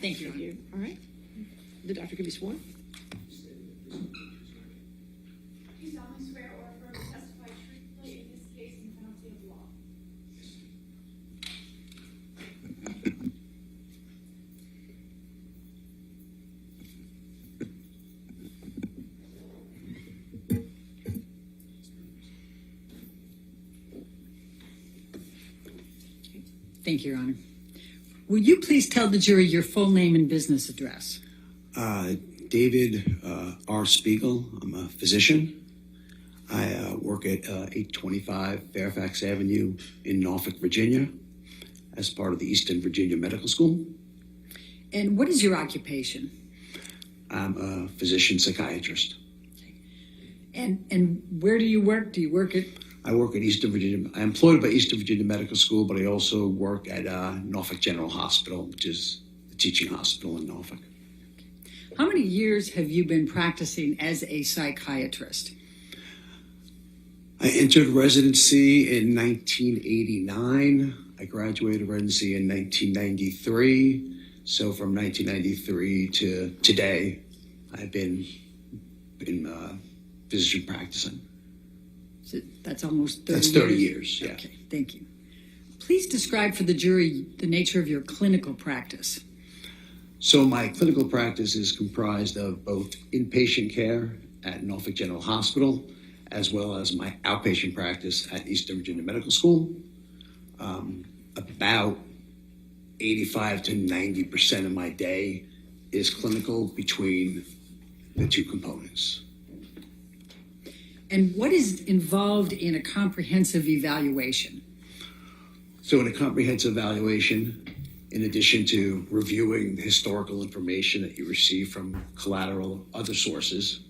Thank you. Thank you. All right. The doctor can be sworn. Do you solemnly swear or affirm to testify truthfully in this case in penalty of law? Thank you, Your Honor. Will you please tell the jury your full name and business address? David R. Spiegel. I'm a physician. I work at 825 Fairfax Avenue in Norfolk, Virginia, as part of the Eastern Virginia Medical School. And what is your occupation? I'm a physician-psychiatrist. And where do you work? Do you work at? I work at Eastern Virginia. I'm employed by Eastern Virginia Medical School, but I also work at Norfolk General Hospital, which is the teaching hospital in Norfolk. How many years have you been practicing as a psychiatrist? I entered residency in 1989. I graduated residency in 1993. So from 1993 to today, I've been physician practicing. So that's almost 30 That's years? 30 years, yeah. Okay, thank you. Please describe for the jury the nature of your clinical practice. So my clinical practice is comprised of both inpatient care at Norfolk General Hospital, as well as my outpatient practice at Eastern Virginia Medical School. About 85 to 90% of my day is clinical between the two components. And what is involved in a comprehensive evaluation? So in a comprehensive evaluation, in addition to reviewing the historical information that you receive from collateral other sources,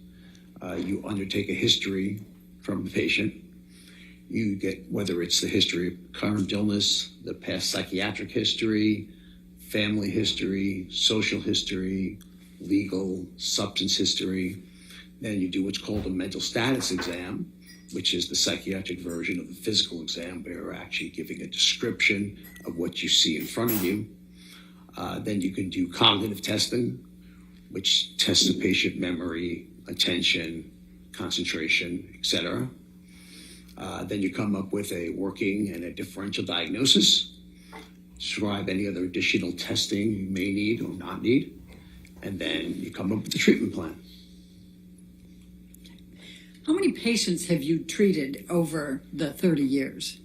you undertake a history from the patient. You get, whether it's the history of current illness, the past psychiatric history, family history, social history, legal, substance history. Then you do what's called a mental status exam, which is the psychiatric version of the physical exam, where you're actually giving a description of what you see in front of you. Then you can do cognitive testing, which tests the patient memory, attention, concentration, etc. Then you come up with a working and a differential diagnosis, describe any other additional testing you may need or not need, and then you come up with a treatment plan. How many patients have you treated over the 30 years?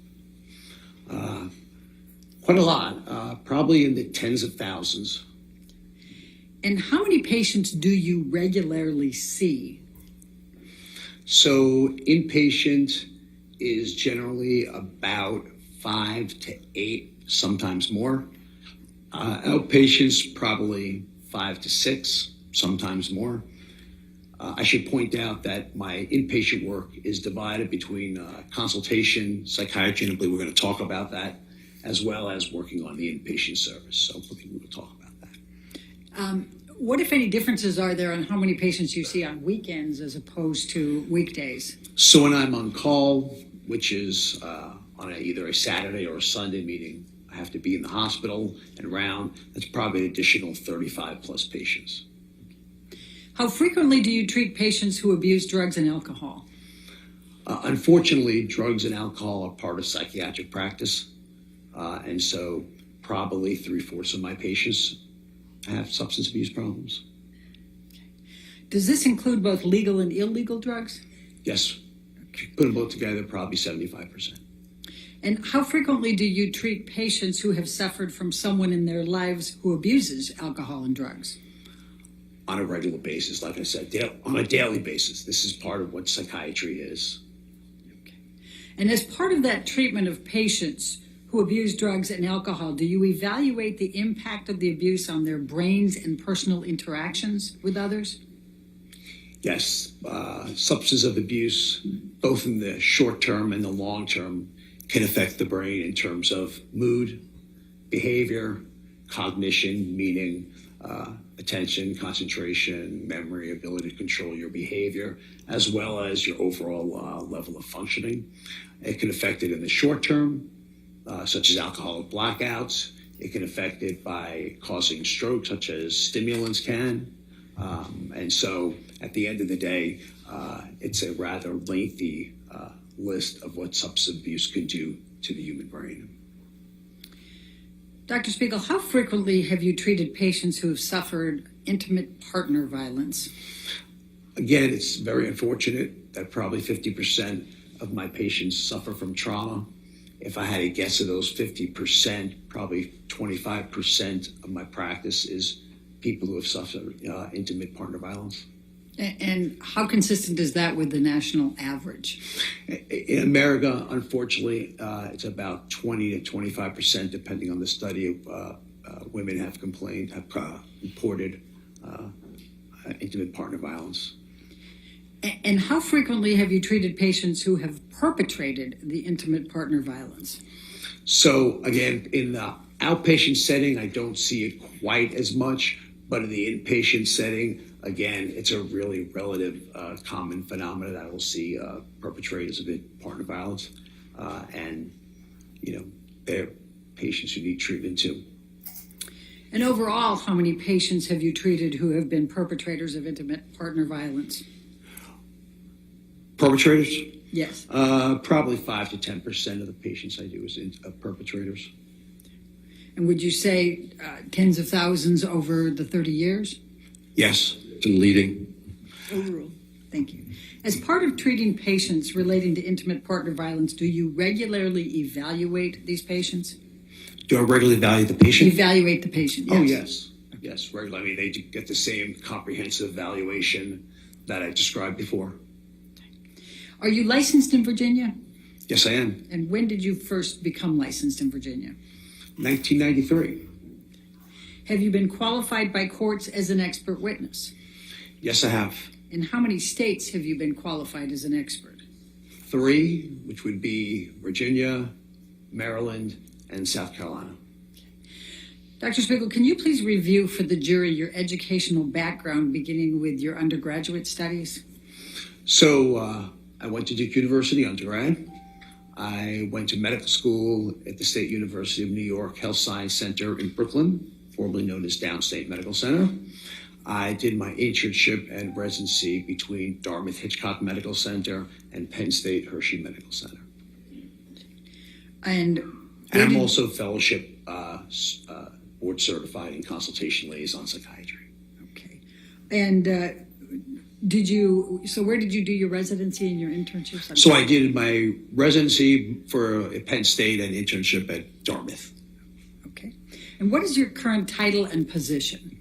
Quite a lot, probably in the tens of thousands. And how many patients do you regularly see? So inpatient is generally about 5 to 8, sometimes more. Outpatients probably 5 to 6, sometimes more. I should point out that my inpatient work is divided between consultation, psychiatry, and I believe we're going to talk about that, as well as working on the inpatient service. So I believe we will talk about that. What, if any, differences are there on how many patients you see on weekends as opposed to weekdays? So when I'm on call, which is on either a Saturday or a Sunday meeting, I have to be in the hospital and around. That's probably an additional 35 plus patients. How frequently do you treat patients who abuse drugs and alcohol? Unfortunately, drugs and alcohol are part of psychiatric practice. And so probably 3/4 of my patients have substance abuse problems. Does this include both legal and illegal drugs? Yes. Put them both together, probably 75%. And how frequently do you treat patients who have suffered from someone in their lives who abuses alcohol and drugs? On a regular basis, like I said, on a daily basis. This is part of what psychiatry is. Okay. And as part of that treatment of patients who abuse drugs and alcohol, do you evaluate the impact of the abuse on their brains and personal interactions with others? Yes, substance of abuse, both in the short term and the long term, can affect the brain in terms of mood, behavior, cognition, meaning attention, concentration, memory, ability to control your behavior, as well as your overall level of functioning. It can affect it in the short term, such as alcoholic blackouts. It can affect it by causing stroke, such as stimulants can. And so at the end of the day, it's a rather lengthy list of what substance abuse can do to the human brain. Dr. Spiegel, how frequently have you treated patients who have suffered intimate partner violence? Again, it's very unfortunate that probably 50% of my patients suffer from trauma. If I had to guess of those 50%, probably 25% of my practice is people who have suffered intimate partner violence. And how consistent is that with the national average? In America, unfortunately, it's about 20 to 25%, depending on the study of women have reported intimate partner violence. And how frequently have you treated patients who have perpetrated the intimate partner violence? So again, in the outpatient setting, I don't see it quite as much, but in the inpatient setting, again, it's a really relative common phenomenon that I will see perpetrators of partner violence, and they're patients who need treatment too. And overall, how many patients have you treated who have been perpetrators of intimate partner violence? Perpetrators? Yes. Probably 5 to 10% of the patients I do is perpetrators. And would you say tens of thousands over the 30 years? Yes, and leading. Overall. Thank you. As part of treating patients relating to intimate partner violence, do you regularly evaluate these patients? Do I regularly evaluate the patient? Evaluate the patient, yes. Oh, yes. Yes, regularly. I mean, they do get the same comprehensive evaluation that I described before. Are you licensed in Virginia? Yes, I am. And when did you first become licensed in Virginia? 1993. Have you been qualified by courts as an expert witness? Yes, I have. In how many states have you been qualified as an expert? 3, which would be Virginia, Maryland, and South Carolina. Dr. Spiegel, can you please review for the jury your educational background, beginning with your undergraduate studies? So I went to Duke University undergrad. I went to medical school at the State University of New York Health Science Center in Brooklyn, formerly known as Downstate Medical Center. I did my internship and residency between Dartmouth Hitchcock Medical Center and Penn State Hershey Medical Center. And I'm also fellowship board certified in consultation liaison psychiatry. Okay. And where did you do your residency and your internships? So I did my residency at Penn State and internship at Dartmouth. Okay. And what is your current title and position?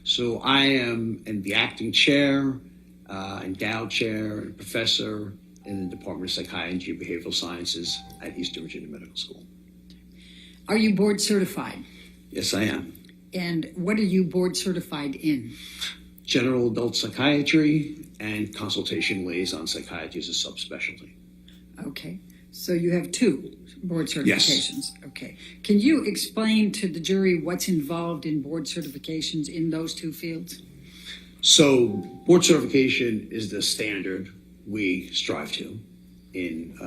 So I am the acting chair, endowed chair, and professor in the Department of Psychiatry and Behavioral Sciences at Eastern Virginia Medical School. Are you board certified? Yes, I am. And what are you board certified in? General adult psychiatry and consultation liaison psychiatry is a subspecialty. Okay. So you have 2 board certifications. Yes. Okay. Can you explain to the jury what's involved in board certifications in those 2 fields? So board certification is the standard we strive to in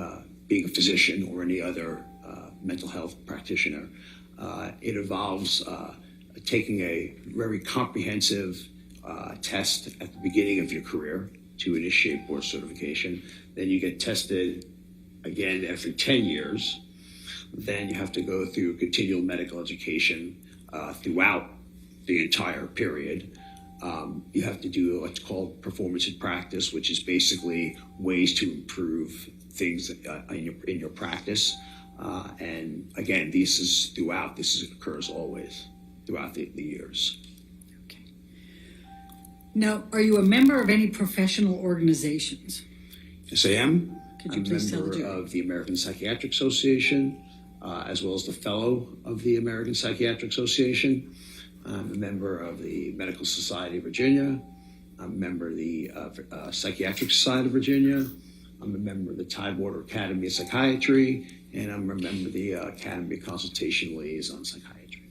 being a physician or any other mental health practitioner. It involves taking a very comprehensive test at the beginning of your career to initiate board certification. Then you get tested again every 10 years. Then you have to go through continual medical education throughout the entire period. You have to do what's called performance in practice, which is basically ways to improve things in your practice. And again, this occurs always throughout the years. Okay. Now, are you a member of any professional organizations? Yes, I am. Could you I'm a please tell the member jury? of the American Psychiatric Association, as well as the fellow of the American Psychiatric Association. I'm a member of the Medical Society of Virginia. I'm a member of the Psychiatric Society of Virginia. I'm a member of the Tidewater Academy of Psychiatry, and I'm a member of the Academy of Consultation Liaison Psychiatry.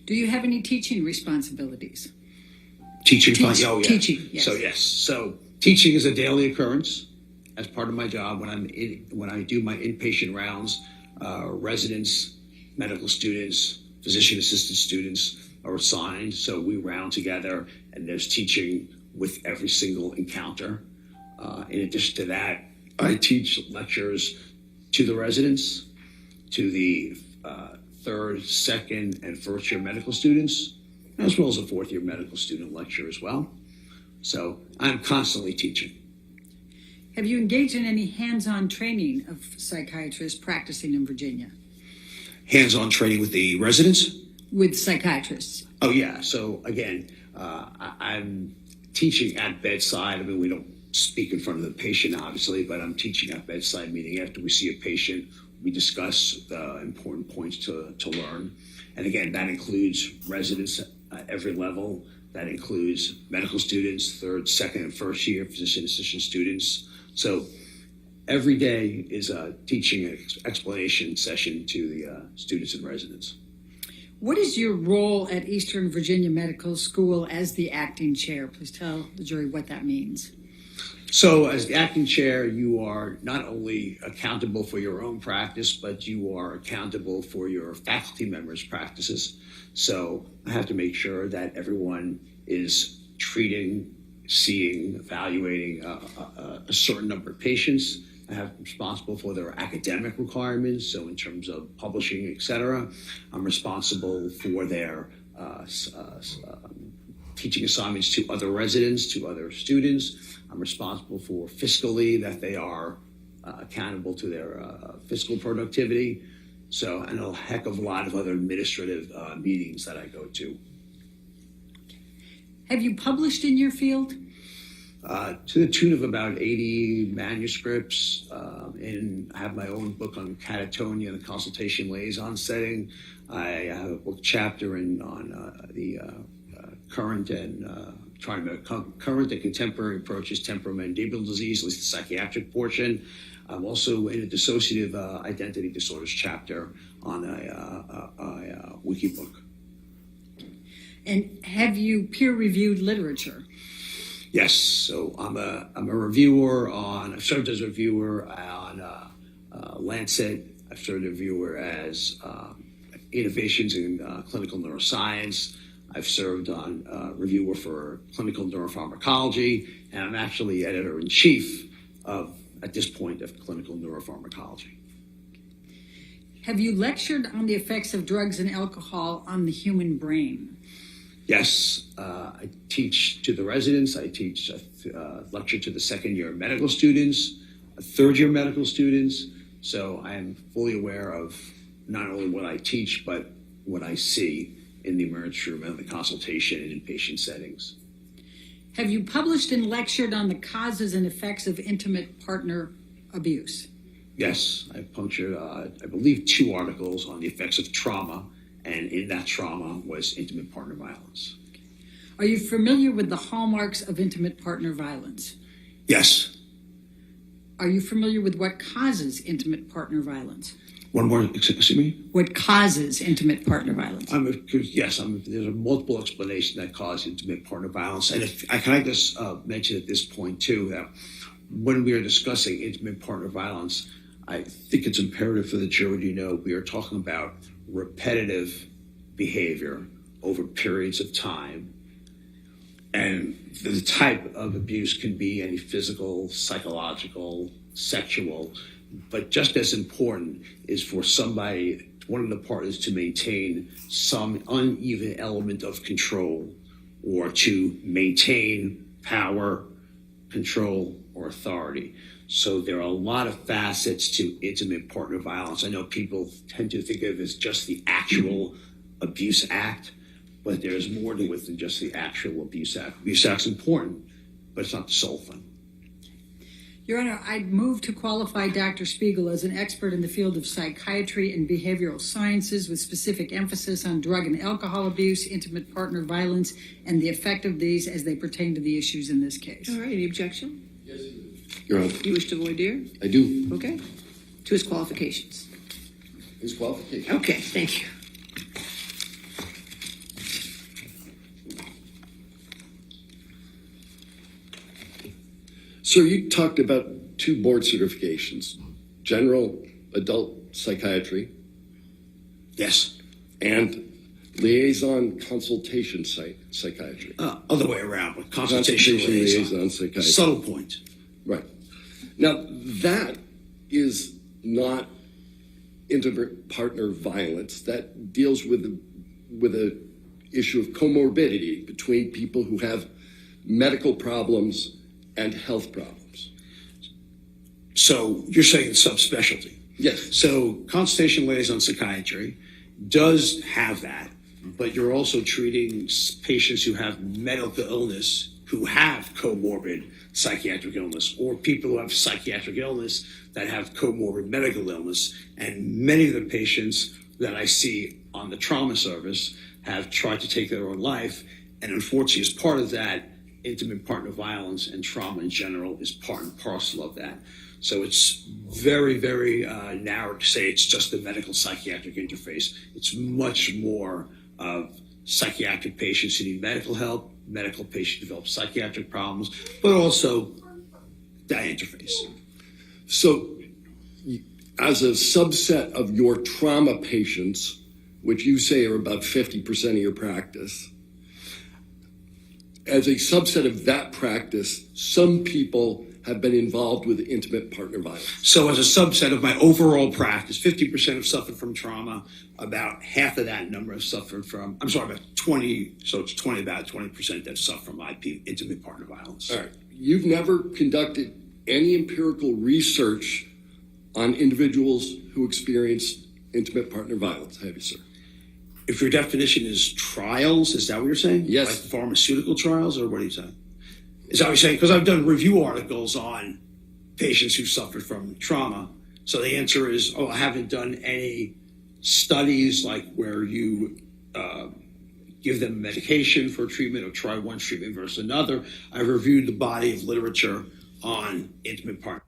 Do you have any teaching responsibilities? Teaching, oh yeah. Teaching, yes. So yes, so teaching is a daily occurrence as part of my job when I do my inpatient rounds. Residents, medical students, physician assistant students are assigned. So we round together and there's teaching with every single encounter. In addition to that, I teach lectures to the residents, to the third, second, and first year medical students, as well as a fourth year medical student lecture as well. So I'm constantly teaching. Have you engaged in any hands-on training of psychiatrists practicing in Virginia? Hands-on training with the residents? With psychiatrists? Oh, yeah. So, again, I'm teaching at bedside. I mean, we don't speak in front of the patient, obviously, but I'm teaching at bedside, meaning after we see a patient, we discuss the important points to learn. And again, that includes residents at every level. That includes medical students, third, second, and first year physician assistant students. So every day is a teaching explanation session to the students and residents. What is your role at Eastern Virginia Medical School as the acting chair? Please tell the jury what that means. So as the acting chair, you are not only accountable for your own practice, but you are accountable for your faculty members' practices. So I have to make sure that everyone is treating, seeing, evaluating a certain number of patients. I have responsible for their academic requirements. So in terms of publishing, et cetera, I'm responsible for their teaching assignments to other residents, to other students. I'm responsible for fiscally that they are accountable to their fiscal productivity. So, and a heck of a lot of other administrative meetings that I go to. Have you published in your field? To the tune of about 80 manuscripts, and I have my own book on catatonia and the consultation liaison setting. I have a book chapter on the current and current and contemporary approaches to temporomandibular disease, at least the psychiatric portion. I'm also in a dissociative identity disorders chapter on a wiki book. And have you peer-reviewed literature? Yes, so I'm a reviewer I've served as a reviewer on Lancet. I've served as a reviewer as Innovations in Clinical Neuroscience. I've served on reviewer for Clinical Neuropharmacology, and I'm actually editor-in-chief at this point, of Clinical Neuropharmacology. Have you lectured on the effects of drugs and alcohol on the human brain? Yes, I teach to the residents. I teach lecture to the second year medical students, third year medical students. So I am fully aware of not only what I teach, but what I see in the emergency room and the consultation and inpatient settings. Have you published and lectured on the causes and effects of intimate partner abuse? Yes, I punctured, I believe, 2 articles on the effects of trauma, and in that trauma was intimate partner violence. Are you familiar with the hallmarks of intimate partner violence? Yes. Are you familiar with what causes intimate partner violence? One more, excuse me? What causes intimate partner violence? There's a multiple explanation that causes intimate partner violence. And can I just mention at this point, too, that when we are discussing intimate partner violence, I think it's imperative for the jury to know we are talking about repetitive behavior over periods of time. And the type of abuse can be any physical, psychological, sexual, but just as important is for one of the partners to maintain some uneven element of control, or to maintain power, control, or authority. So there are a lot of facets to intimate partner violence. I know people tend to think of it as just the actual abuse act, but there's more to it than just the actual abuse act. Abuse act's important, but it's not the sole thing. Your Honor, I move to qualify Dr. Spiegel as an expert in the field of psychiatry and behavioral sciences with specific emphasis on drug and alcohol abuse, intimate partner violence, and the effect of these as they pertain to the issues in this case. All right, any objection? Yes, Your Honor. You wish to voir dire? I do. Okay. To his qualifications. His qualification. Okay, thank you. Sir, you talked about 2 board certifications, general adult psychiatry Yes. and Liaison consultation psychiatry. Other way around, but consultation liaison. Psychiatry. Subtle point. Right. Now, that is not intimate partner violence. That deals with a issue of comorbidity between people who have medical problems and health problems. So you're saying subspecialty. Yes. So consultation liaison psychiatry does have that, but you're also treating patients who have medical illness, who have comorbid psychiatric illness, or people who have psychiatric illness that have comorbid medical illness. And many of the patients that I see on the trauma service have tried to take their own life. And unfortunately, as part of that, intimate partner violence and trauma in general is part and parcel of that. So it's very, very narrow to say it's just the medical psychiatric interface. It's much more of psychiatric patients who need medical help, medical patients who develop psychiatric problems, but also that interface. So, as a subset of your trauma patients, which you say are about 50% of your practice, as a subset of that practice, some people have been involved with intimate partner violence. So as a subset of my overall practice, 50% have suffered from trauma. About half of that number have suffered from, about 20, so it's about 20% that suffer from IP, intimate partner violence. All right. You've never conducted any empirical research on individuals who experienced intimate partner violence, have you, sir? If your definition is trials, is that what you're saying? Yes. Like pharmaceutical trials, or what are you saying? Is that what you're saying? Because I've done review articles on patients who suffered from trauma. So the answer is, I haven't done any studies like where you give them medication for treatment or try one treatment versus another. I've reviewed the body of literature on intimate partner.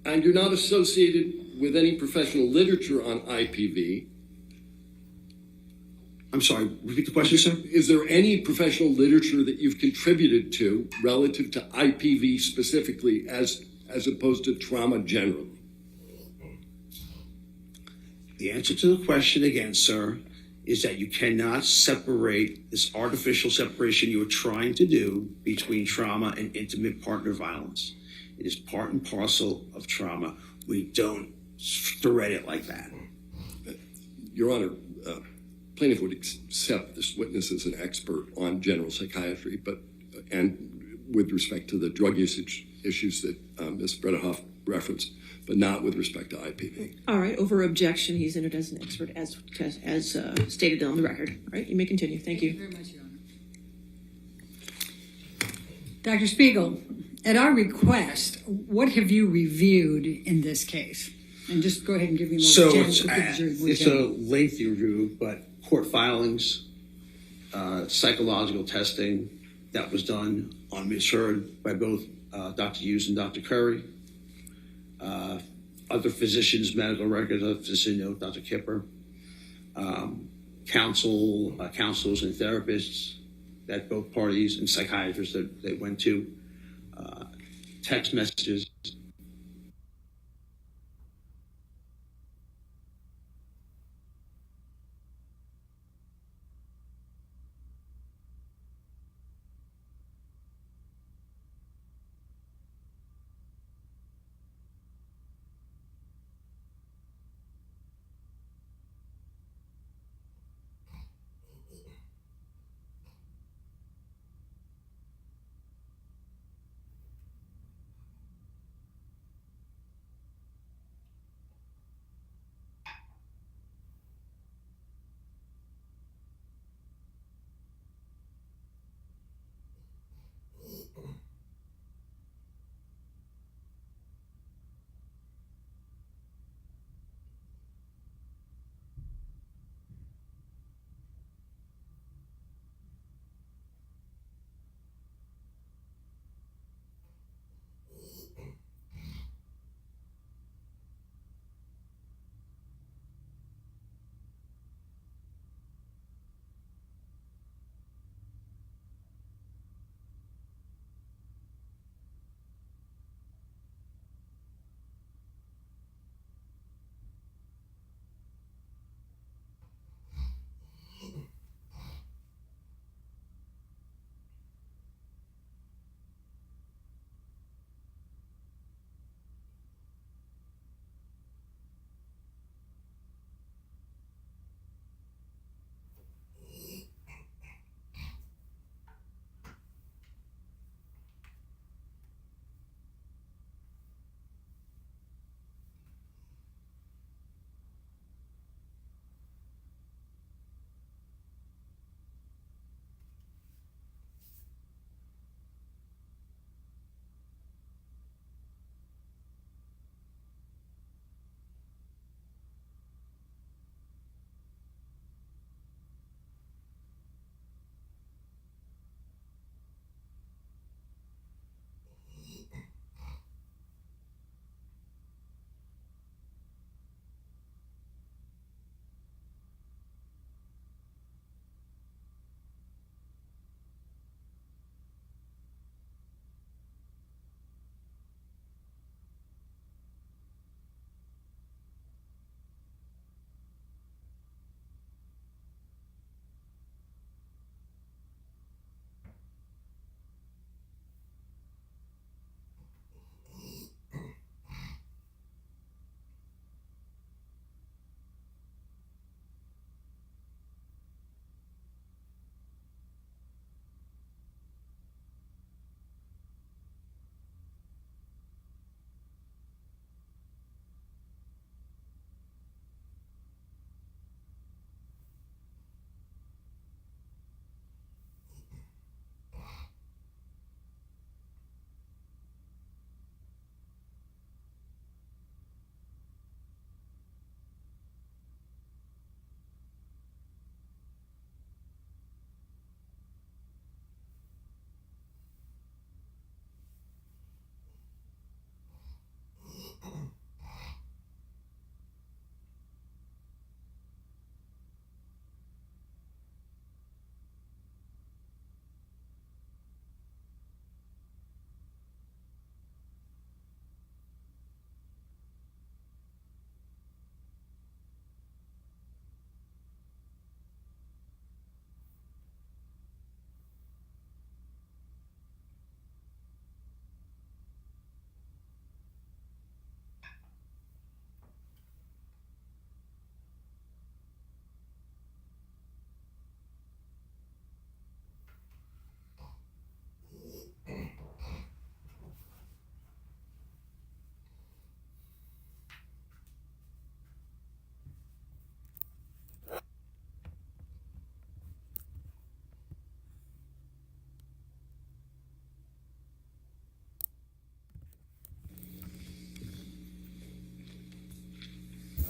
And you're not associated with any professional literature on IPV. I'm sorry, repeat the question, sir? Is there any professional literature that you've contributed to relative to IPV specifically as opposed to trauma generally? The answer to the question again, sir, is that you cannot separate this artificial separation you are trying to do between trauma and intimate partner violence. It is part and parcel of trauma. We don't thread it like that. Your Honor, plaintiff would accept this witness as an expert on general psychiatry, and with respect to the drug usage issues that Ms. Bredehoff referenced, but not with respect to IPV. All right, over objection, he's entered as an expert as stated on the record. All right, you may continue. Thank you. Very much, Your Honor. Dr. Spiegel, at our request, what have you reviewed in this case? And just go ahead and give me more So general. it's a lengthy review, but court filings, psychological testing that was done on Ms. Heard by both Dr. Hughes and Dr. Curry, other physicians' medical records, a physician note, Dr. Kipper, counselors and therapists that both parties and psychiatrists that they went to, text messages.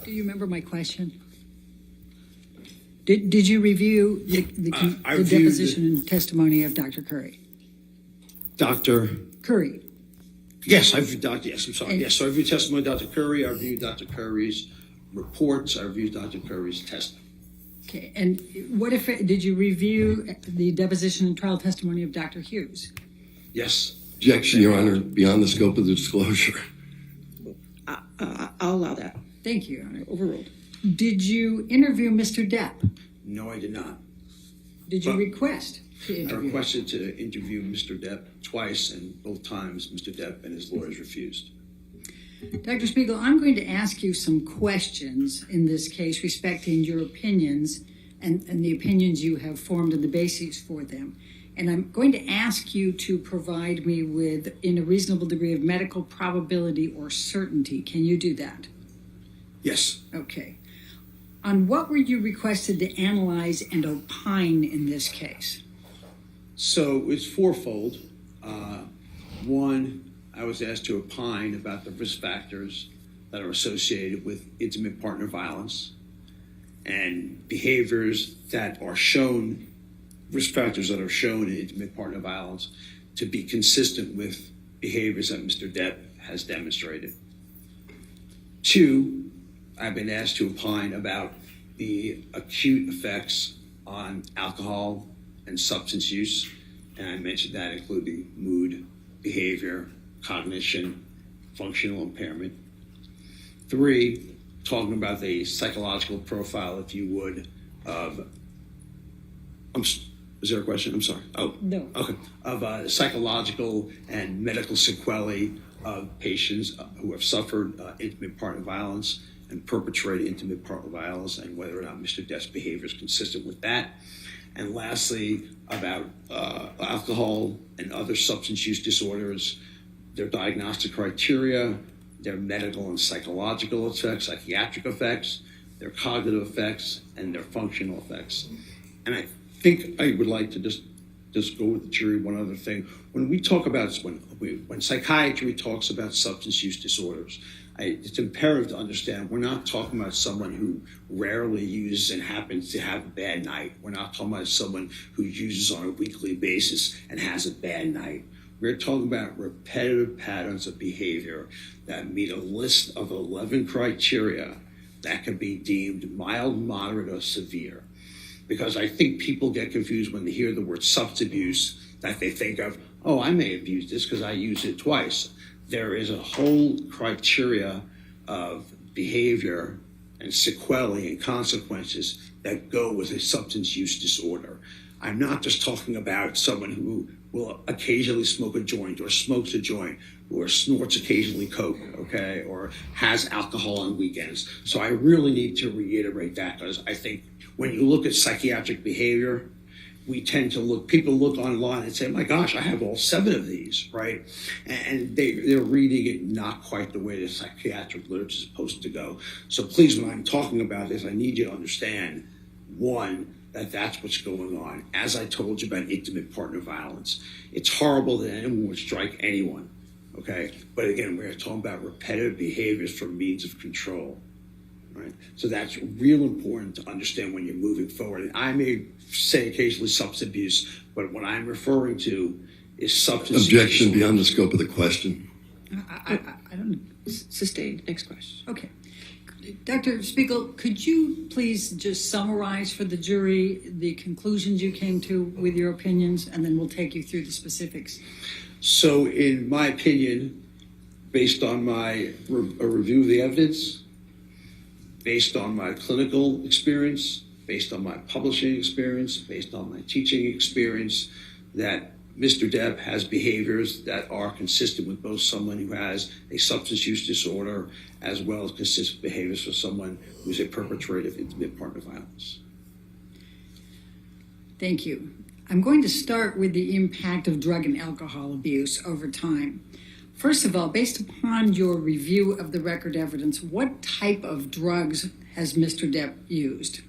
Do you remember my question? Did you review the I reviewed deposition and testimony of Dr. Curry? Dr. Curry. Yes, I reviewed Dr. Yes, I'm sorry. And- Yes, so I reviewed testimony of Dr. Curry. I reviewed Dr. Curry's reports. I reviewed Dr. Curry's testimony. Okay, and what if, did you review the deposition and trial testimony of Dr. Hughes? Yes. Objection, Your Honor, beyond the scope of the disclosure. I'll allow that. Thank you, Your Honor. Overruled. Did you interview Mr. Depp? No, I did not. Did you But- request to I interview? requested to interview Mr. Depp twice, and both times Mr. Depp and his lawyers refused. Dr. Spiegel, I'm going to ask you some questions in this case respecting your opinions and the opinions you have formed and the basis for them. And I'm going to ask you to provide me with, in a reasonable degree of medical probability or certainty. Can you do that? Yes. Okay. On what were you requested to analyze and opine in this case? So it's fourfold. One, I was asked to opine about the risk factors that are associated with intimate partner violence and behaviors that are shown, risk factors that are shown in intimate partner violence to be consistent with behaviors that Mr. Depp has demonstrated. Two, I've been asked to opine about the acute effects on alcohol and substance use, and I mentioned that including mood, behavior, cognition, functional impairment. Three, talking about the psychological profile, if you would, of, is there a question? I'm sorry. Oh, No. okay. Of psychological and medical sequelae of patients who have suffered intimate partner violence and perpetrated intimate partner violence, and whether or not Mr. Depp's behavior is consistent with that. And lastly, about alcohol and other substance use disorders, their diagnostic criteria, their medical and psychological effects, psychiatric effects, their cognitive effects, and their functional effects. And I think I would like to just go with the jury one other thing. When we talk about, when psychiatry talks about substance use disorders, it's imperative to understand we're not talking about someone who rarely uses and happens to have a bad night. We're not talking about someone who uses on a weekly basis and has a bad night. We're talking about repetitive patterns of behavior that meet a list of 11 criteria that can be deemed mild, moderate, or severe. Because I think people get confused when they hear the word substance abuse, that they think of, oh, I may have used this because I used it twice. There is a whole criteria of behavior and sequelae and consequences that go with a substance use disorder. I'm not just talking about someone who will occasionally smoke a joint or smokes a joint or snorts occasionally coke, okay, or has alcohol on weekends. So I really need to reiterate that, because I think when you look at psychiatric behavior, we tend to people look online and say, my gosh, I have all 7 of these, right? And they're reading it not quite the way the psychiatric literature is supposed to go. So please, when I'm talking about this, I need you to understand, one, that's what's going on. As I told you about intimate partner violence, it's horrible that anyone would strike anyone, okay? But again, we're talking about repetitive behaviors for means of control. Right. So that's real important to understand when you're moving forward. And I may say occasionally substance abuse, but what I'm referring to is substance Objection abuse. beyond the scope of the question. I don't. Sustained. Next question. Okay. Dr. Spiegel, could you please just summarize for the jury the conclusions you came to with your opinions, and then we'll take you through the specifics. So in my opinion, based on my a review of the evidence, based on my clinical experience, based on my publishing experience, based on my teaching experience, that Mr. Depp has behaviors that are consistent with both someone who has a substance use disorder as well as consistent behaviors for someone who's a perpetrator of intimate partner violence. Thank you. I'm going to start with the impact of drug and alcohol abuse over time. First of all, based upon your review of the record evidence, what type of drugs has Mr. Depp used?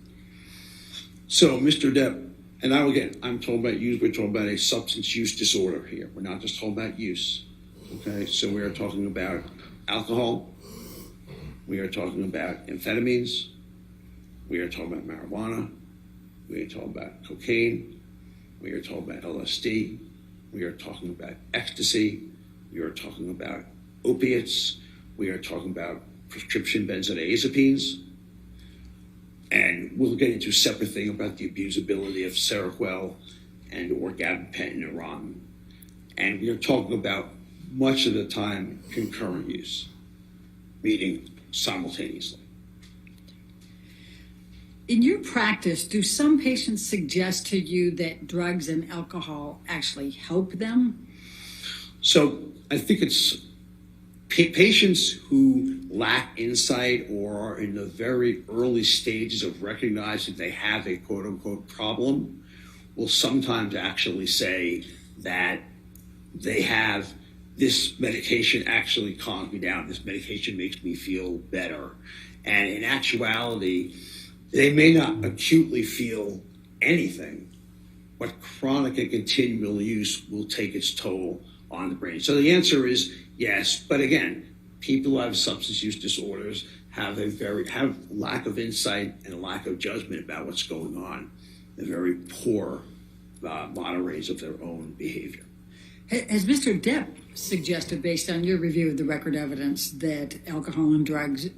So Mr. Depp, and now again, I'm talking about use, we're talking about a substance use disorder here. We're not just talking about use, okay? So we're talking about alcohol, We are talking about amphetamines. We are talking about marijuana. We are talking about cocaine. We are talking about LSD. We are talking about ecstasy. We are talking about opiates. We are talking about prescription benzodiazepines. And we'll get into a separate thing about the abusability of Seroquel and or gabapentin and Oxycontin. And we are talking about much of the time concurrent use, meaning simultaneously. In your practice, do some patients suggest to you that drugs and alcohol actually help them? So I think it's patients who lack insight or are in the very early stages of recognizing they have a quote unquote problem will sometimes actually say that they have this medication actually calms me down. This medication makes me feel better. And in actuality, they may not acutely feel anything, but chronic and continual use will take its toll on the brain. So the answer is yes, but again, people who have substance use disorders have lack of insight and a lack of judgment about what's going on, and very poor moderators of their own behavior. Has Mr. Depp suggested, based on your review of the record evidence, that alcohol and drugs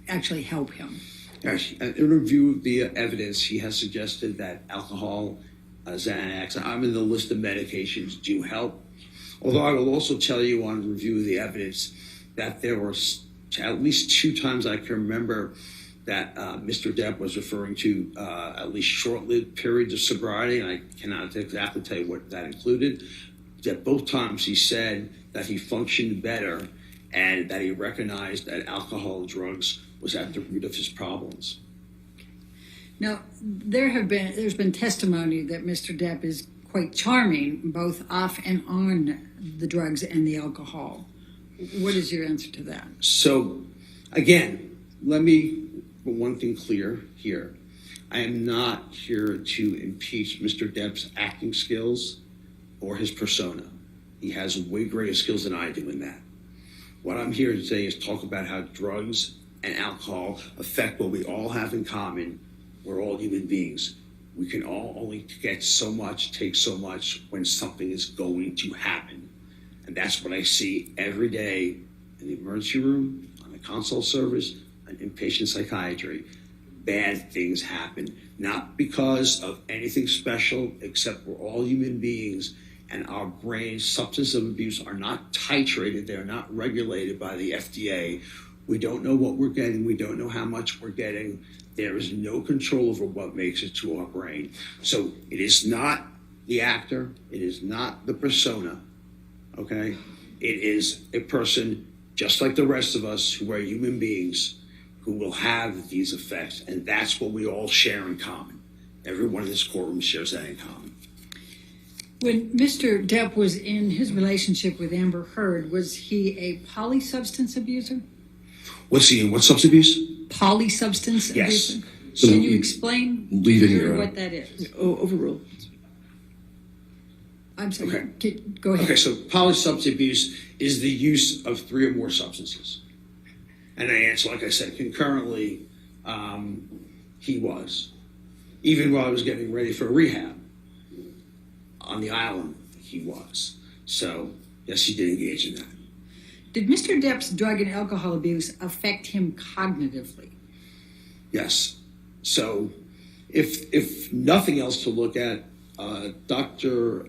actually help him? Yes, in a review of the evidence, he has suggested that alcohol, Xanax, I'm in the list of medications, do help. Although I will also tell you on review of the evidence that there were at least 2 times I can remember that Mr. Depp was referring to at least short-lived periods of sobriety, and I cannot exactly tell you what that included. That both times he said that he functioned better and that he recognized that alcohol and drugs was at the root of his problems. Now, there's been testimony that Mr. Depp is quite charming, both off and on the drugs and the alcohol. What is your answer to that? So, again, let me put one thing clear here. I am not here to impeach Mr. Depp's acting skills or his persona. He has way greater skills than I do in that. What I'm here to say is talk about how drugs and alcohol affect what we all have in common. We're all human beings. We can all only get so much, take so much when something is going to happen. And that's what I see every day in the emergency room, on the consult service, on inpatient psychiatry. Bad things happen, not because of anything special, except we're all human beings and our brains, substance abuse, are not titrated. They're not regulated by the FDA. We don't know what we're getting. We don't know how much we're getting. There is no control over what makes it to our brain. So it is not the actor. It is not the persona, okay? It is a person just like the rest of us who are human beings who will have these effects. And that's what we all share in common. Everyone in this courtroom shares that in common. When Mr. Depp was in his relationship with Amber Heard, was he a polysubstance abuser? What's he in? What substance abuse? Polysubstance Yes. abuser? So Can you explain leading your what that is? Overruled. I'm sorry. Okay. Go ahead. Okay, so polysubstance abuse is the use of 3 or more substances. And I answer, like I said, concurrently, he was. Even while I was getting ready for rehab on the island, he was. So, yes, he did engage in that. Did Mr. Depp's drug and alcohol abuse affect him cognitively? Yes. So, if nothing else to look at, Dr.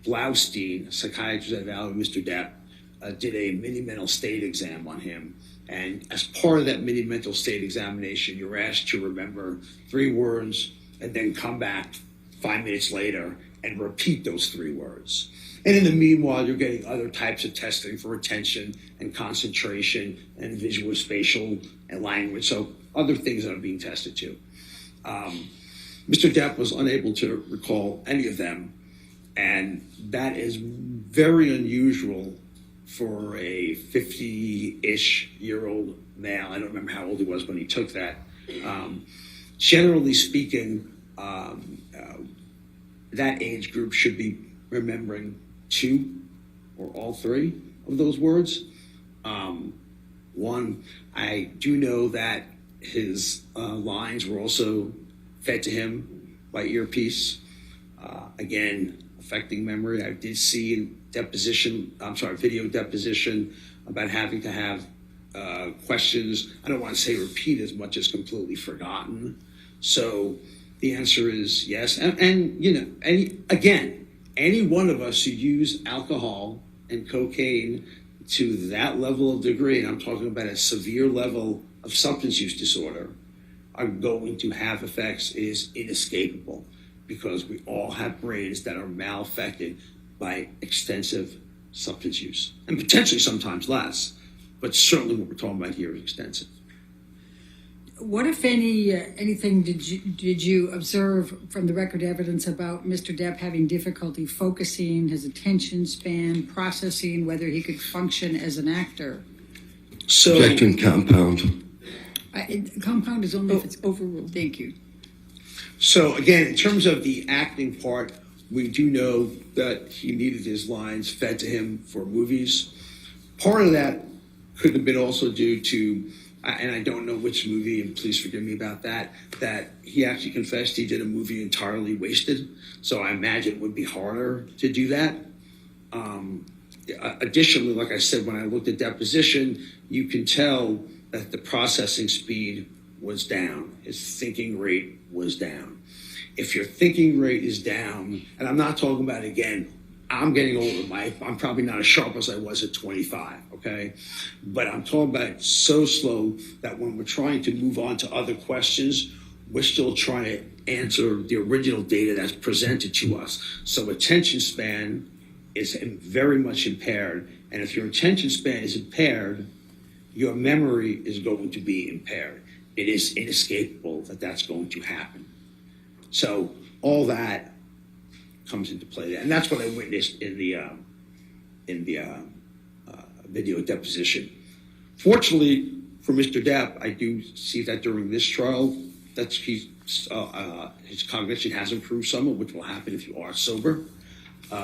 Blaustein, a psychiatrist that evaluated Mr. Depp, did a mini mental state exam on him. And as part of that mini mental state examination, you're asked to remember 3 words and then come back 5 minutes later and repeat those 3 words. And in the meanwhile, you're getting other types of testing for attention and concentration and visual, spatial, and language. So other things that are being tested too. Mr. Depp was unable to recall any of them. And that is very unusual for a 50-ish year old male. I don't remember how old he was when he took that. Generally speaking, that age group should be remembering 2 or all 3 of those words. One, I do know that his lines were also fed to him by earpiece. Again, affecting memory. I did see in video deposition about having to have questions. I don't want to say repeat as much as completely forgotten. So the answer is yes. And you know, any one of us who use alcohol and cocaine to that level of degree, and I'm talking about a severe level of substance use disorder, are going to have effects. It is inescapable because we all have brains that are malaffected by extensive substance use, and potentially sometimes less, but certainly what we're talking about here is extensive. What, if anything did you observe from the record evidence about Mr. Depp having difficulty focusing, his attention span, processing, whether he could function as an actor? So, Objection, compound. Compound is only if it's overruled. Thank you. so again, in terms of the acting part, we do know that he needed his lines fed to him for movies. Part of that could have been also due to, and I don't know which movie, and please forgive me about that he actually confessed he did a movie entirely wasted. So I imagine it would be harder to do that. Additionally, like I said, when I looked at deposition, you can tell that the processing speed was down. His thinking rate was down. If your thinking rate is down, and I'm not talking about, again, I'm getting older, Mike. I'm probably not as sharp as I was at 25, okay? But I'm talking about so slow that when we're trying to move on to other questions, we're still trying to answer the original data that's presented to us. So attention span is very much impaired. And if your attention span is impaired, your memory is going to be impaired. It is inescapable that that's going to happen. So all that comes into play there, and that's what I witnessed in the video deposition. Fortunately for Mr. Depp, I do see that during this trial, his cognition has improved somewhat, which will happen if you are sober.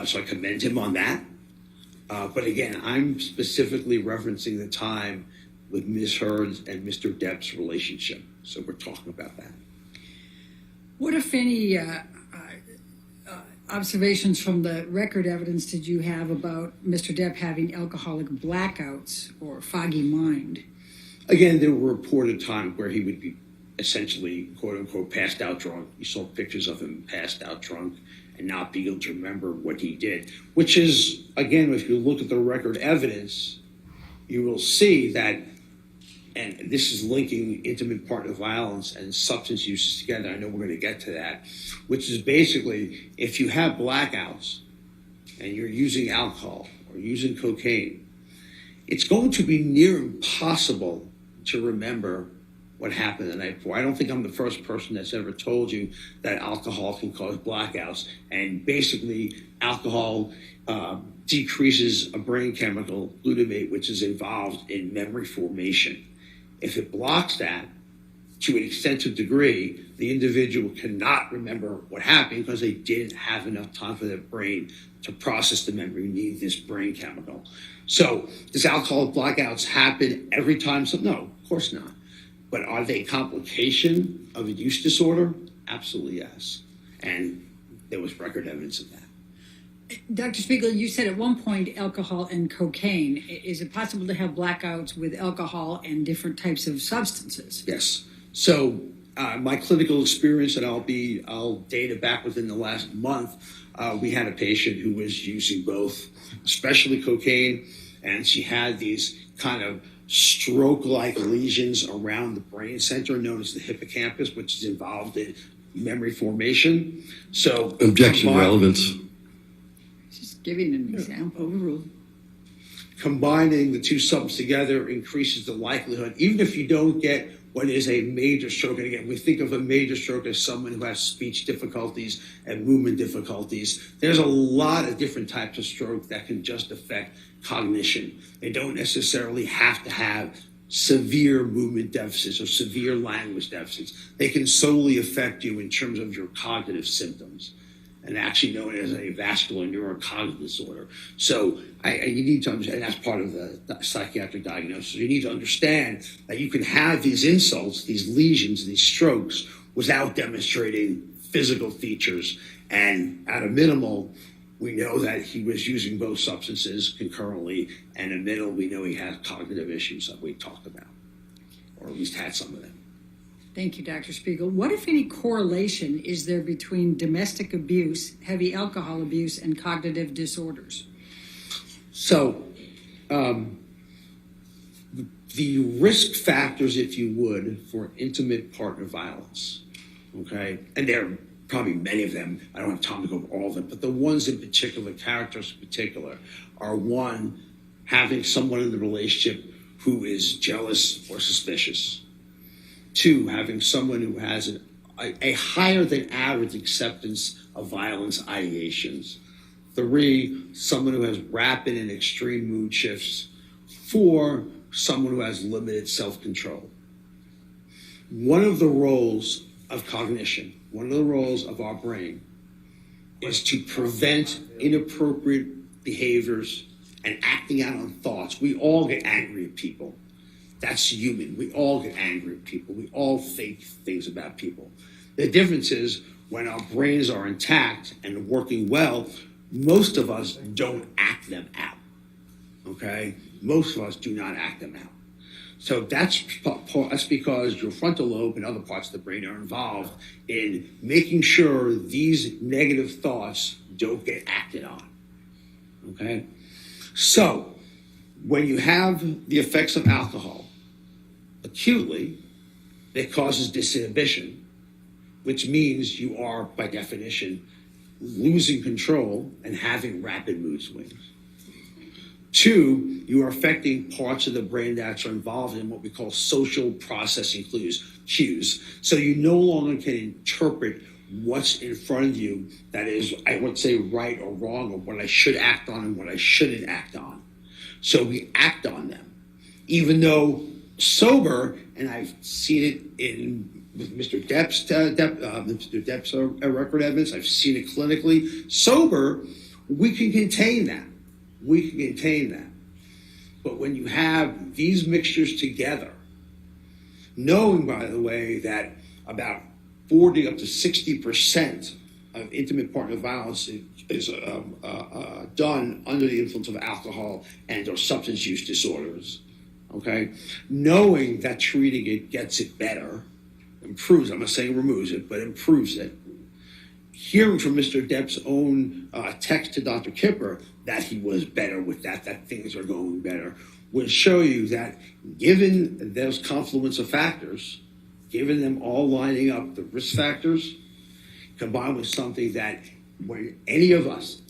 So I commend him on that. But again, I'm specifically referencing the time with Ms. Heard's and Mr. Depp's relationship. So we're talking about that. What, if any, observations from the record evidence did you have about Mr. Depp having alcoholic blackouts or foggy mind? Again, there were reported times where he would be essentially, quote unquote, passed out drunk. You saw pictures of him passed out drunk and not be able to remember what he did, which is, again, if you look at the record evidence, you will see that, and this is linking intimate partner violence and substance use together. I know we're going to get to that, which is basically if you have blackouts and you're using alcohol or using cocaine, it's going to be near impossible to remember what happened the night before. I don't think I'm the first person that's ever told you that alcohol can cause blackouts. And basically, alcohol decreases a brain chemical, glutamate, which is involved in memory formation. If it blocks that to an extensive degree, the individual cannot remember what happened because they didn't have enough time for their brain to process the memory. You need this brain chemical. So does alcoholic blackouts happen every time? No, of course not. But are they a complication of a use disorder? Absolutely yes. And there was record evidence of that. Dr. Spiegel, you said at one point alcohol and cocaine. Is it possible to have blackouts with alcohol and different types of substances? Yes. So my clinical experience, and I'll date it back within the last month, we had a patient who was using both, especially cocaine, and she had these kind of stroke-like lesions around the brain center known as the hippocampus, which is involved in memory formation. So Objection, relevance. Just giving an example. Overruled. Combining the two substances together increases the likelihood, even if you don't get what is a major stroke. And again, we think of a major stroke as someone who has speech difficulties and movement difficulties. There's a lot of different types of stroke that can just affect cognition. They don't necessarily have to have severe movement deficits or severe language deficits. They can solely affect you in terms of your cognitive symptoms. and actually known as a vascular neurocognitive disorder. So you need to understand, and that's part of the psychiatric diagnosis. You need to understand that you can have these insults, these lesions, these strokes, without demonstrating physical features. And at a minimal, we know that he was using both substances concurrently, and at a middle, we know he had cognitive issues that we talked about, or at least had some of them. Thank you, Dr. Spiegel. What, if any, correlation is there between domestic abuse, heavy alcohol abuse, and cognitive disorders? So, the risk factors, if you would, for intimate partner violence, okay, and there are probably many of them. I don't have time to go over all of them, but the ones in particular, characters in particular, are one, having someone in the relationship who is jealous or suspicious. Two, having someone who has a higher than average acceptance of violence ideations. Three, someone who has rapid and extreme mood shifts. Four, someone who has limited self-control. One of the roles of cognition, one of the roles of our brain, is to prevent inappropriate behaviors and acting out on thoughts. We all get angry at people. That's human. We all get angry at people. We all think things about people. The difference is when our brains are intact and working well, most of us don't act them out, okay? Most of us do not act them out. So that's because your frontal lobe and other parts of the brain are involved in making sure these negative thoughts don't get acted on, okay? So when you have the effects of alcohol acutely, it causes disinhibition, which means you are, by definition, losing control and having rapid mood swings. Two, you are affecting parts of the brain that are involved in what we call social processing cues. So you no longer can interpret what's in front of you that is, I would say, right or wrong, or what I should act on and what I shouldn't act on. So we act on them. Even though sober, and I've seen it with Mr. Depp's record evidence, I've seen it clinically. Sober, we can contain that. We can contain that. But when you have these mixtures together, knowing, by the way, that about 40 up to 60% of intimate partner violence is done under the influence of alcohol and or substance use disorders, okay? Knowing that treating it gets it better, improves, I'm not saying removes it, but improves it. Hearing from Mr. Depp's own text to Dr. Kipper that he was better with that things are going better, will show you that given those confluence of factors, given them all lining up, the risk factors, combined with something that when any of us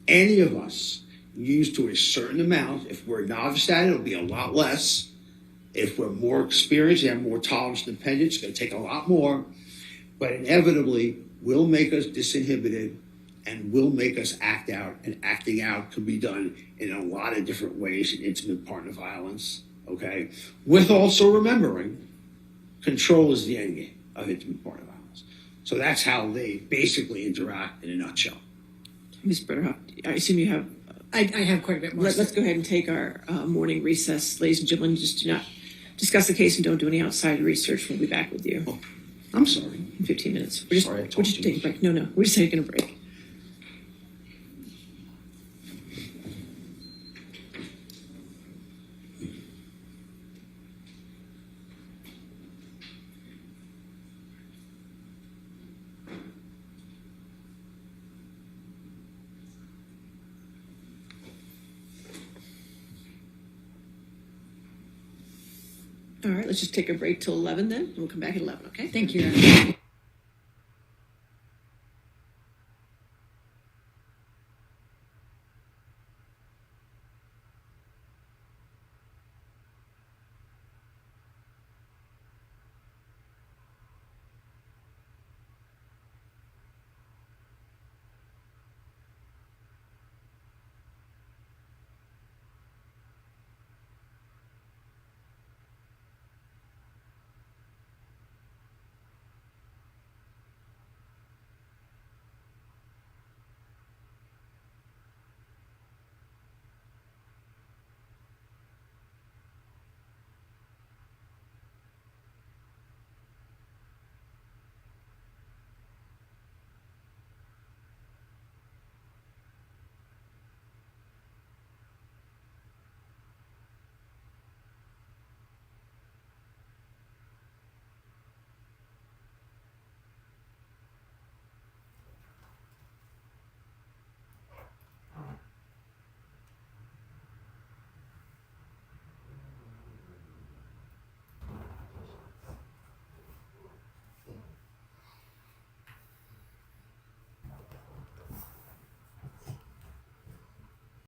use to a certain amount, if we're novice at it, it'll be a lot less. If we're more experienced and have more tolerance and dependence, it's going to take a lot more, but inevitably will make us disinhibited and will make us act out, and acting out can be done in a lot of different ways in intimate partner violence, okay? With also remembering, control is the end game of intimate partner violence. So that's how they basically interact in a nutshell. Ms. Bretterhoff, I assume you have... I have quite a bit more. Let's go ahead and take our morning recess. Ladies and gentlemen, just do not discuss the case and don't do any outside research. We'll be back with you. Oh, I'm sorry. In 15 minutes. Sorry, I We're talked just too taking a much. break. No, we're just taking a break. All right, let's just take a break till 11 then, and we'll come back at 11, okay? Thank you.